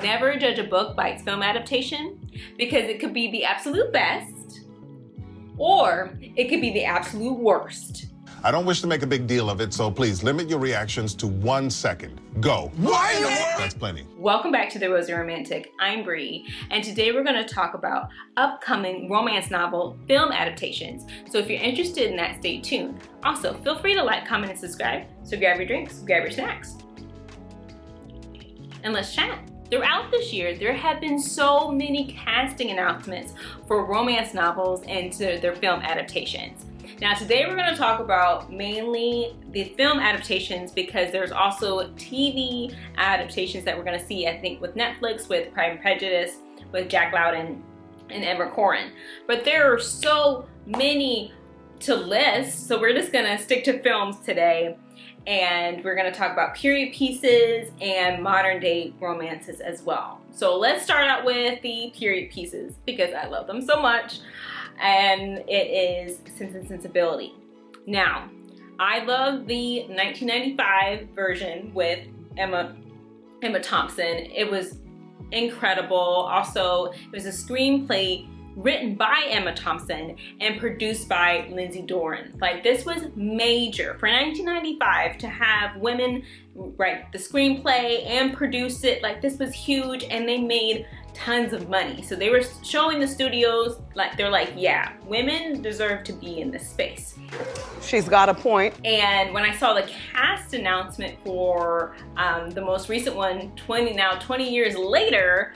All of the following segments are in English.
Never judge a book by its film adaptation because it could be the absolute best or it could be the absolute worst. I don't wish to make a big deal of it, so please limit your reactions to 1 second. Go. Why in the world? That's plenty. Welcome back to The Rosy Romantic. I'm Bree, and today we're going to talk about upcoming romance novel film adaptations. So if you're interested in that, stay tuned. Also, feel free to like, comment, and subscribe. So grab your drinks, grab your snacks, and let's chat. Throughout this year, there have been so many casting announcements for romance novels and their film adaptations. Now today we're going to talk about mainly the film adaptations because there's also TV adaptations that we're going to see, I think, with Netflix, with Pride and Prejudice, with Jack Lowden and Emma Corrin. But there are so many to list, so we're just going to stick to films today. And we're going to talk about period pieces and modern day romances as well. So let's start out with the period pieces because I love them so much. And it is Sense and Sensibility. Now, I love the 1995 version with Emma Thompson. It was incredible. Also, it was a screenplay written by Emma Thompson and produced by Lindsay Doran. Like, this was major for 1995 to have women write the screenplay and produce it. Like, this was huge, and they made tons of money. So they were showing the studios, like, they're like, yeah, women deserve to be in this space. She's got a point. And when I saw the cast announcement for the most recent one, 20 years later.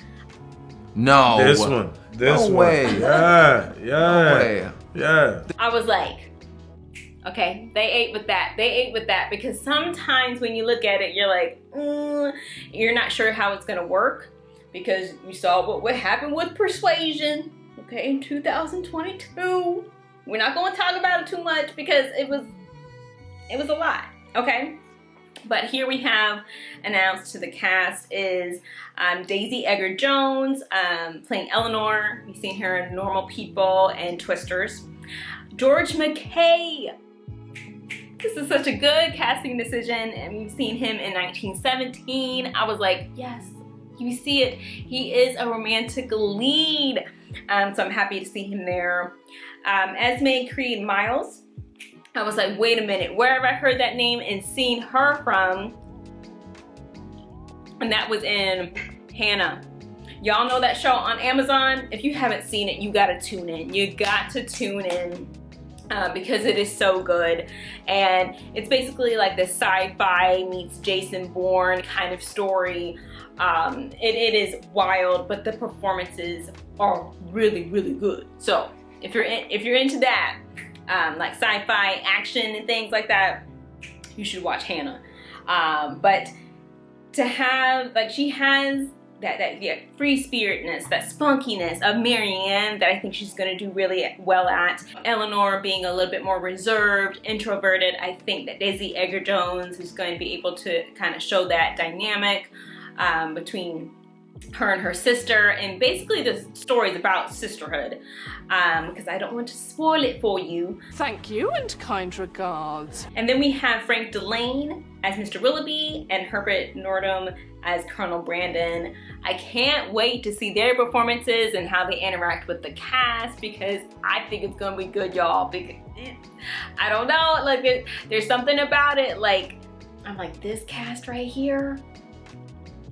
No. This one. No way. Yeah. No way. Yeah. I was like, okay, they ate with that. They ate with that because sometimes when you look at it, you're like, you're not sure how it's gonna work because you saw what happened with Persuasion, okay, in 2022. We're not gonna talk about it too much because it was a lot, okay? But here we have announced to the cast is Daisy Edgar-Jones playing Eleanor. We've seen her in Normal People and Twisters. George McKay. This is such a good casting decision, and we've seen him in 1917. I was like, yes, you see it. He is a romantic lead, so I'm happy to see him there. Esme Creed Miles. I was like, wait a minute, where have I heard that name and seen her from? And that was in Hannah. Y'all know that show on Amazon? If you haven't seen it, you gotta tune in. You got to tune in because it is so good. And it's basically like the sci-fi meets Jason Bourne kind of story. It is wild, but the performances are really, really good. So if you're into that, like sci-fi action and things like that, you should watch Hannah. But to have, like, she has that free spiritness, that spunkiness of Marianne that I think she's gonna do really well at. Eleanor being a little bit more reserved, introverted. I think that Daisy Edgar-Jones is going to be able to kind of show that dynamic between her and her sister, and basically the story is about sisterhood because I don't want to spoil it for you. Thank you and kind regards. And then we have Frank Delane as Mr. Willoughby and Herbert Nordum as Colonel Brandon. I can't wait to see their performances and how they interact with the cast because I think it's gonna be good, y'all. Because I don't know, like, there's something about it, like, I'm like, this cast right here,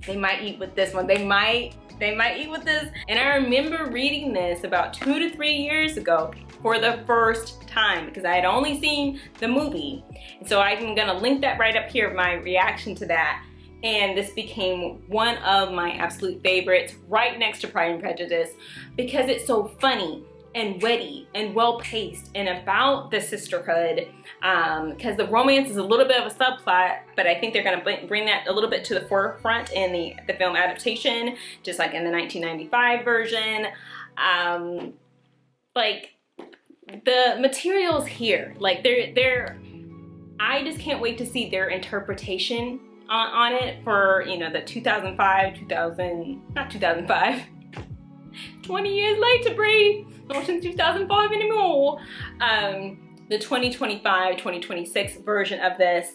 they might eat with this one. They might eat with this. And I remember reading this about 2 to 3 years ago for the first time because I had only seen the movie. And so I'm gonna link that right up here, my reaction to that. And this became one of my absolute favorites, right next to Pride and Prejudice, because it's so funny and witty and well-paced and about the sisterhood, because the romance is a little bit of a subplot, but I think they're going to bring that a little bit to the forefront in the film adaptation, just like in the 1995 version. Like, the materials here, like, I just can't wait to see their interpretation on it for, you know, the 20 years later, Bree, not in 2005 anymore. The 2025-2026 version of this,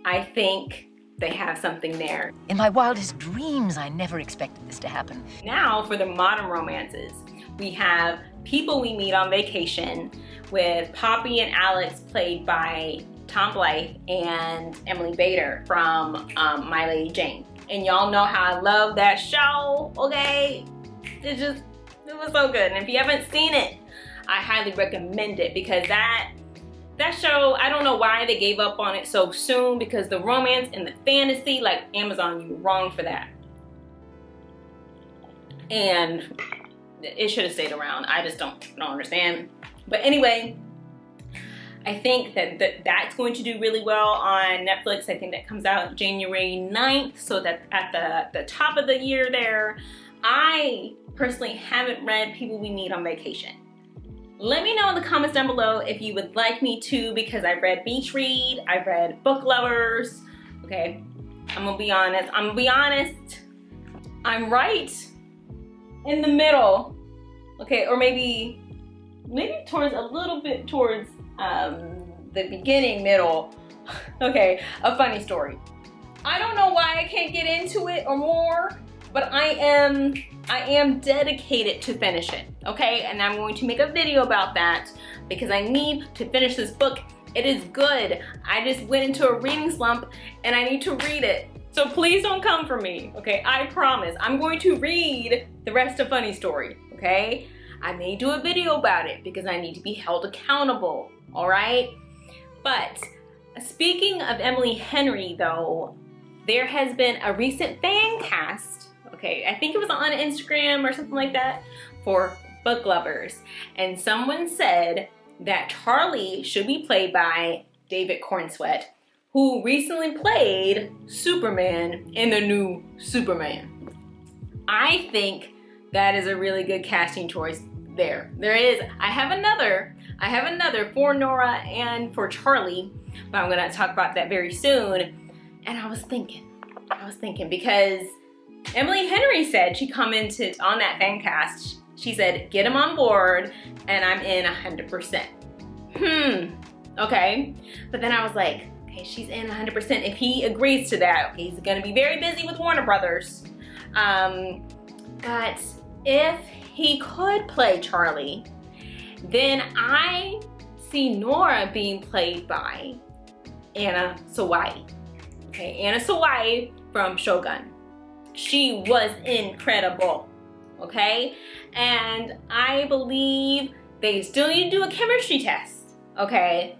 I think they have something there. In my wildest dreams, I never expected this to happen. Now for the modern romances, we have People We Meet on Vacation with Poppy and Alex, played by Tom Blythe and Emily Bader from My Lady Jane. And y'all know how I love that show, okay? It was so good. And if you haven't seen it, I highly recommend it, because that show, I don't know why they gave up on it so soon, because the romance and the fantasy, like, Amazon, you were wrong for that. And it should have stayed around. I just don't understand. But anyway, I think that's going to do really well on Netflix. I think that comes out January 9th, so that at the top of the year there. I personally haven't read People We Meet on Vacation. Let me know in the comments down below if you would like me to, because I've read Beach Read, I've read Book Lovers. Okay, I'm gonna be honest. I'm right in the middle. Okay, or maybe towards a little bit towards the beginning, middle. Okay, a funny story. I don't know why I can't get into it or more, but I am dedicated to finish it, okay? And I'm going to make a video about that, because I need to finish this book. It is good. I just went into a reading slump and I need to read it. So please don't come for me, okay? I promise. I'm going to read the rest of Funny Story, okay? I may do a video about it because I need to be held accountable, all right? But speaking of Emily Henry though, there has been a recent fan cast, okay, I think it was on Instagram or something like that, for Book Lovers. And someone said that Charlie should be played by David Cornsweet, who recently played Superman in the new Superman. I think that is a really good casting choice there. I have another for Nora and for Charlie, but I'm gonna talk about that very soon. And I was thinking, because Emily Henry said she commented on that fan cast, she said, get him on board, and I'm in 100%. Okay. But then I was like, okay, she's in 100%. If he agrees to that, okay, he's gonna be very busy with Warner Brothers. But if he could play Charlie, then I see Nora being played by Anna Sawai. Okay, Anna Sawai from Shogun. She was incredible, okay? And I believe they still need to do a chemistry test, okay?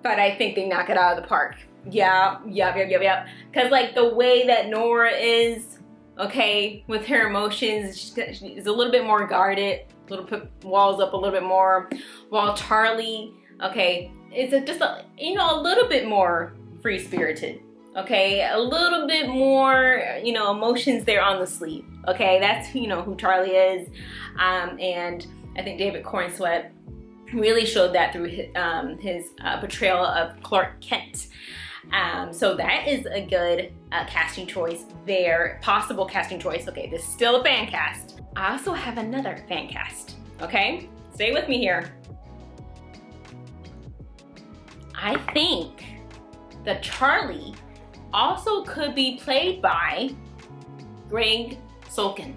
But I think they knock it out of the park. Yeah. Because like the way that Nora is, okay, with her emotions, she's a little bit more guarded, put walls up a little bit more, while Charlie, okay, is just a little bit more free-spirited. Okay, a little bit more, emotions there on the sleeve. Okay, that's, who Charlie is. And I think David Cornsweet really showed that through his portrayal of Clark Kent. So that is a good casting choice there, possible casting choice. Okay, this is still a fan cast. I also have another fan cast, okay? Stay with me here. I think that Charlie also could be played by Greg Sulkin.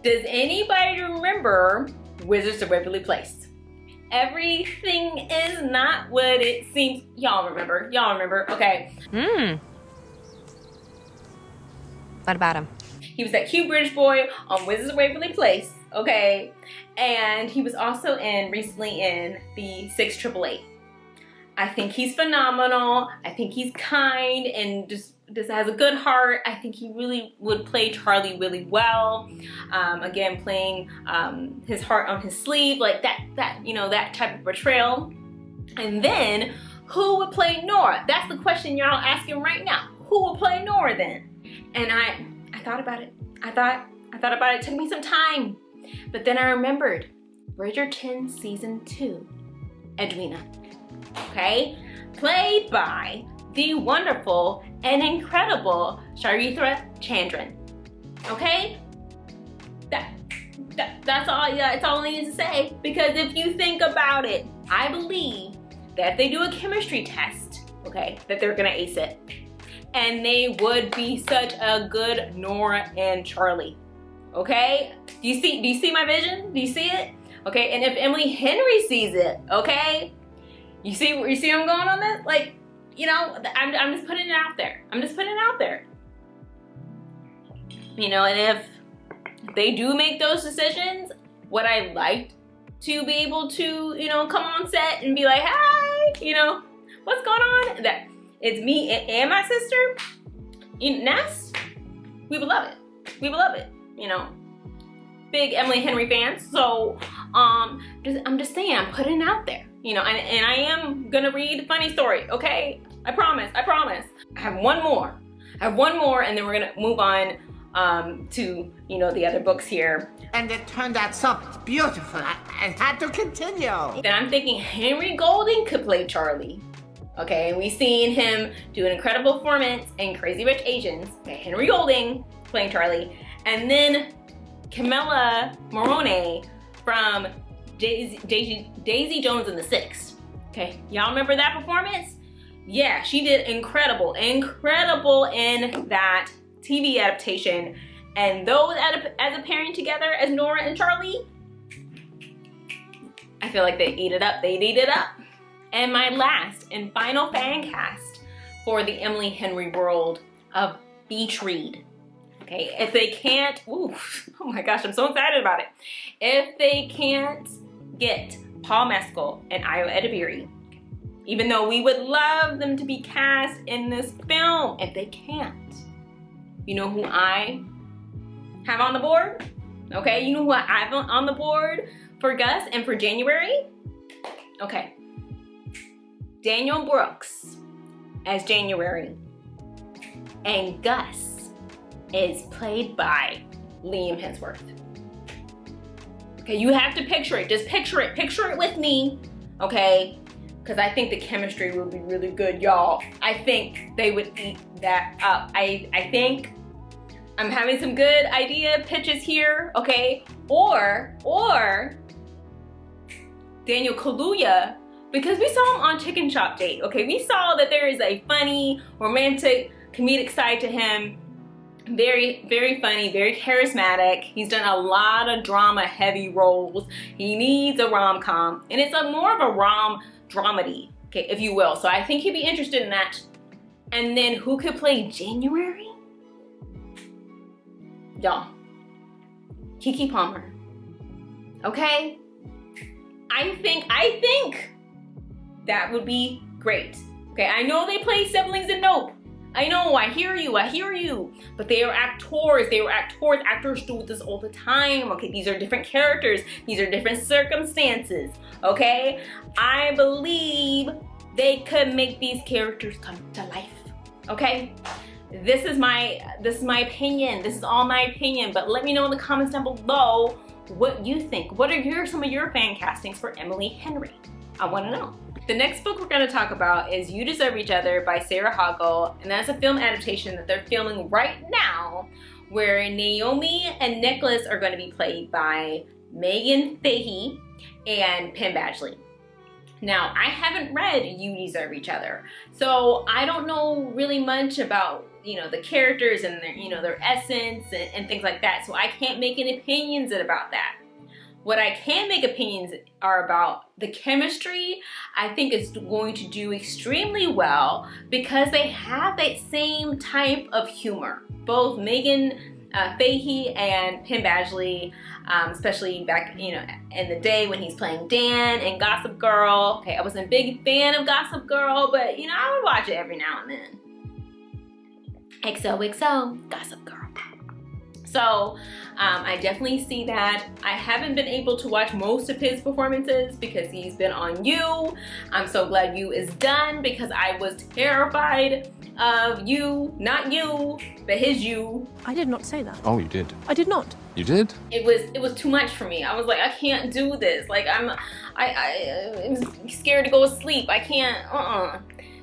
Does anybody remember Wizards of Waverly Place? Everything is not what it seems. Y'all remember, okay. What about him? He was that cute British boy on Wizards of Waverly Place, okay? And he was also recently in the 688. I think he's phenomenal. I think he's kind and just has a good heart. I think he really would play Charlie really well. Again, playing his heart on his sleeve, like that type of portrayal. And then, who would play Nora? That's the question y'all asking right now. Who will play Nora then? And I thought about it. I thought about it. It took me some time. But then I remembered Bridgerton Season 2, Edwina. Okay, played by the wonderful and incredible Charithra Chandran. Okay, that's all. Yeah, that's all I need to say. Because if you think about it, I believe that if they do a chemistry test, okay, that they're gonna ace it. and they would be such a good Nora and Charlie. Okay? Do you see my vision? Do you see it? Okay, and if Emily Henry sees it, okay? You see where I'm going on this? Like, you know, I'm just putting it out there. I'm just putting it out there. You know, and if they do make those decisions, would I like to be able to, you know, come on set and be like, hi, you know, what's going on? That it's me and my sister, Ness. We would love it. We would love it. You know, big Emily Henry fans. So, I'm just saying, I'm putting it out there. You know, and I am gonna read Funny Story. Okay, I promise. I promise. I have one more, and then we're gonna move on to, you know, the other books here. And it turned out so beautiful, I had to continue. Then I'm thinking Henry Golding could play Charlie. Okay, and we've seen him do an incredible performance in Crazy Rich Asians. Okay, Henry Golding playing Charlie. And then Camilla Morrone from Daisy Jones and the Six. Okay, y'all remember that performance? Yeah, she did incredible in that TV adaptation. And those as a pairing together as Nora and Charlie, I feel like they ate it up. They'd eat it up. And my last and final fan cast for the Emily Henry world of Beach Read. Okay, if they can't, ooh, oh my gosh, I'm so excited about it. If they can't get Paul Mescal and Ayo Edebiri, even though we would love them to be cast in this film, if they can't, you know who I have on the board? Okay, you know who I have on the board for Gus and for January? Okay, Daniel Brooks as January, and Gus is played by Liam Hemsworth. Okay, you have to picture it. Just picture it with me, okay? Because I think the chemistry will be really good, y'all. I think they would eat that up. I think I'm having some good idea pitches here, okay? Or Daniel Kaluuya, because we saw him on Chicken Shop Date, okay? We saw that there is a funny, romantic, comedic side to him. Very, very funny, very charismatic. He's done a lot of drama-heavy roles. He needs a rom-com, and it's more of a rom-dramedy, okay, if you will. So I think he'd be interested in that. And then who could play January? Y'all, Keke Palmer. Okay? I think that would be great. Okay, I know they play siblings in Nope. I know, I hear you. But they are actors, actors do this all the time, okay? These are different characters, these are different circumstances, okay? I believe they could make these characters come to life, okay? This is my opinion, this is all my opinion, but let me know in the comments down below what you think. What are some of your fan castings for Emily Henry? I wanna know. The next book we're going to talk about is You Deserve Each Other by Sarah Hoggle, and that's a film adaptation that they're filming right now where Naomi and Nicholas are going to be played by Megan Fahey and Penn Badgley. Now, I haven't read You Deserve Each Other, so I don't know really much about, you know, the characters and their, you know, their essence and things like that, so I can't make any opinions about that. What I can make opinions are about the chemistry. I think it's going to do extremely well because they have that same type of humor. Both Megan Fahey and Penn Badgley, especially back, you know, in the day when he's playing Dan in Gossip Girl. Okay, I wasn't a big fan of Gossip Girl, but you know, I would watch it every now and then. XOXO, Gossip Girl. So I definitely see that. I haven't been able to watch most of his performances because he's been on You. I'm so glad You is done because I was terrified of You, not You, but his You. I did not say that. Oh, you did. I did not. You did? It was too much for me. I was like, I can't do this. Like I'm scared to go to sleep. I can't,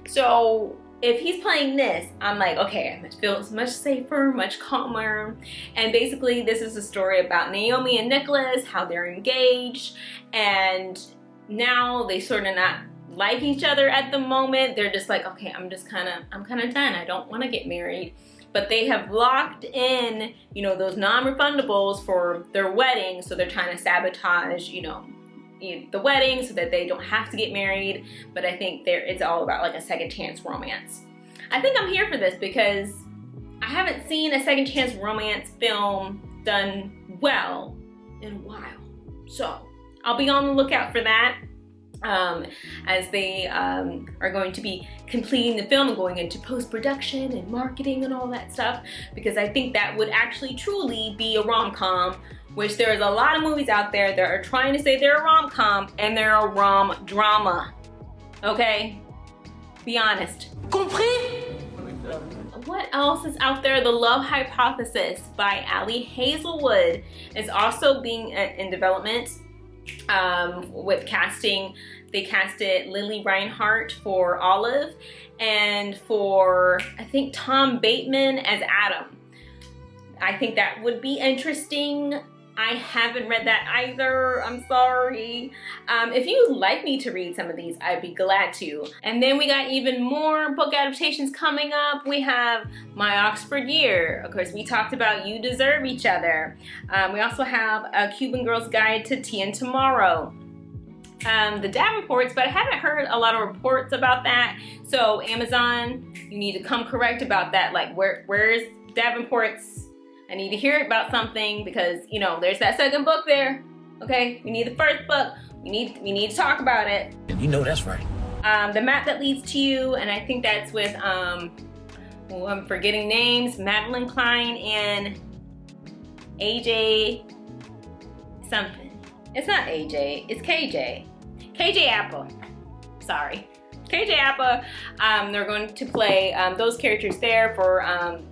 So if he's playing this, I'm like, okay, I feel much safer, much calmer. And basically this is a story about Naomi and Nicholas, how they're engaged, and now they sort of not like each other at the moment. They're just like, okay, I'm kind of done. I don't want to get married. But they have locked in, you know, those non-refundables for their wedding. So they're trying to sabotage, you know, the wedding so that they don't have to get married. But I think it's all about like a second chance romance. I think I'm here for this because I haven't seen a second chance romance film done well in a while. So I'll be on the lookout for that. As they are going to be completing the film and going into post-production and marketing and all that stuff, because I think that would actually truly be a rom-com, which there's a lot of movies out there that are trying to say they're a rom-com and they're a rom-drama. Okay? Be honest. Compris? What else is out there? The Love Hypothesis by Ali Hazelwood is also being in development. With casting, they casted Lily Reinhart for Olive and for, I think, Tom Bateman as Adam. I think that would be interesting. I haven't read that either. I'm sorry. If you would like me to read some of these, I'd be glad to. And then we got even more book adaptations coming up. We have My Oxford Year. Of course, we talked about You Deserve Each Other. We also have A Cuban Girl's Guide to Tea and Tomorrow. The Davenports, but I haven't heard a lot of reports about that. So Amazon, you need to come correct about that. Like, where's Davenports? I need to hear about something because, you know, there's that second book there. Okay, we need the first book. We need to talk about it. You know that's right. The Map That Leads to You, and I think that's with I'm forgetting names. Madeline Klein and AJ something. It's not AJ. It's KJ. KJ Apple. Sorry. KJ Appa, they're going to play those characters there for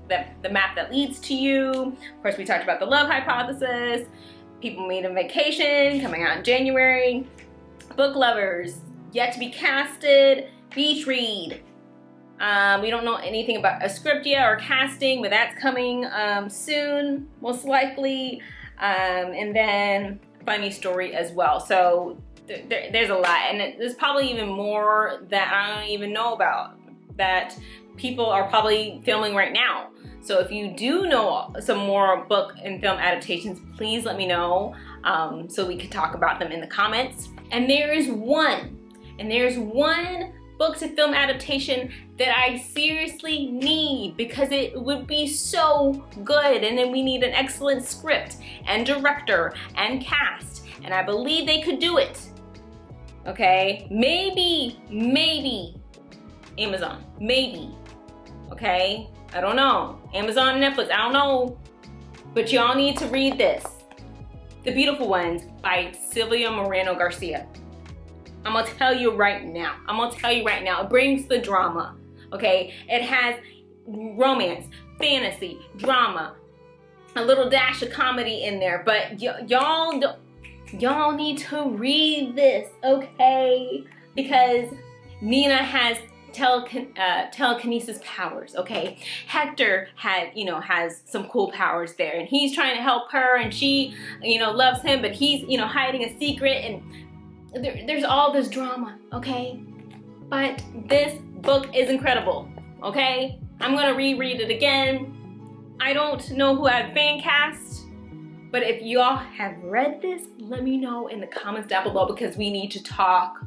the Map That Leads to You. Of course, we talked about The Love Hypothesis, People Meet on Vacation, coming out in January. Book Lovers, yet to be casted. Beach Read. We don't know anything about a script yet or casting, but that's coming soon, most likely. And then Funny Story as well. So there's a lot, and there's probably even more that I don't even know about that people are probably filming right now. So if you do know some more book and film adaptations, please let me know so we can talk about them in the comments. And there's one book to film adaptation that I seriously need because it would be so good, and then we need an excellent script and director and cast, and I believe they could do it. Okay, maybe Amazon, maybe, okay? I don't know, Amazon, Netflix, I don't know, but y'all need to read this. The Beautiful Ones by Silvia Moreno Garcia. I'm gonna tell you right now, it brings the drama, okay? It has romance, fantasy, drama, a little dash of comedy in there, but y'all need to read this, okay? Because Nina has telekinesis powers, okay? Hector has some cool powers there, and he's trying to help her, and she, loves him, but he's, hiding a secret, and there's all this drama, okay? But this book is incredible, okay? I'm gonna reread it again. I don't know who had fan cast, but if y'all have read this, let me know in the comments down below because we need to talk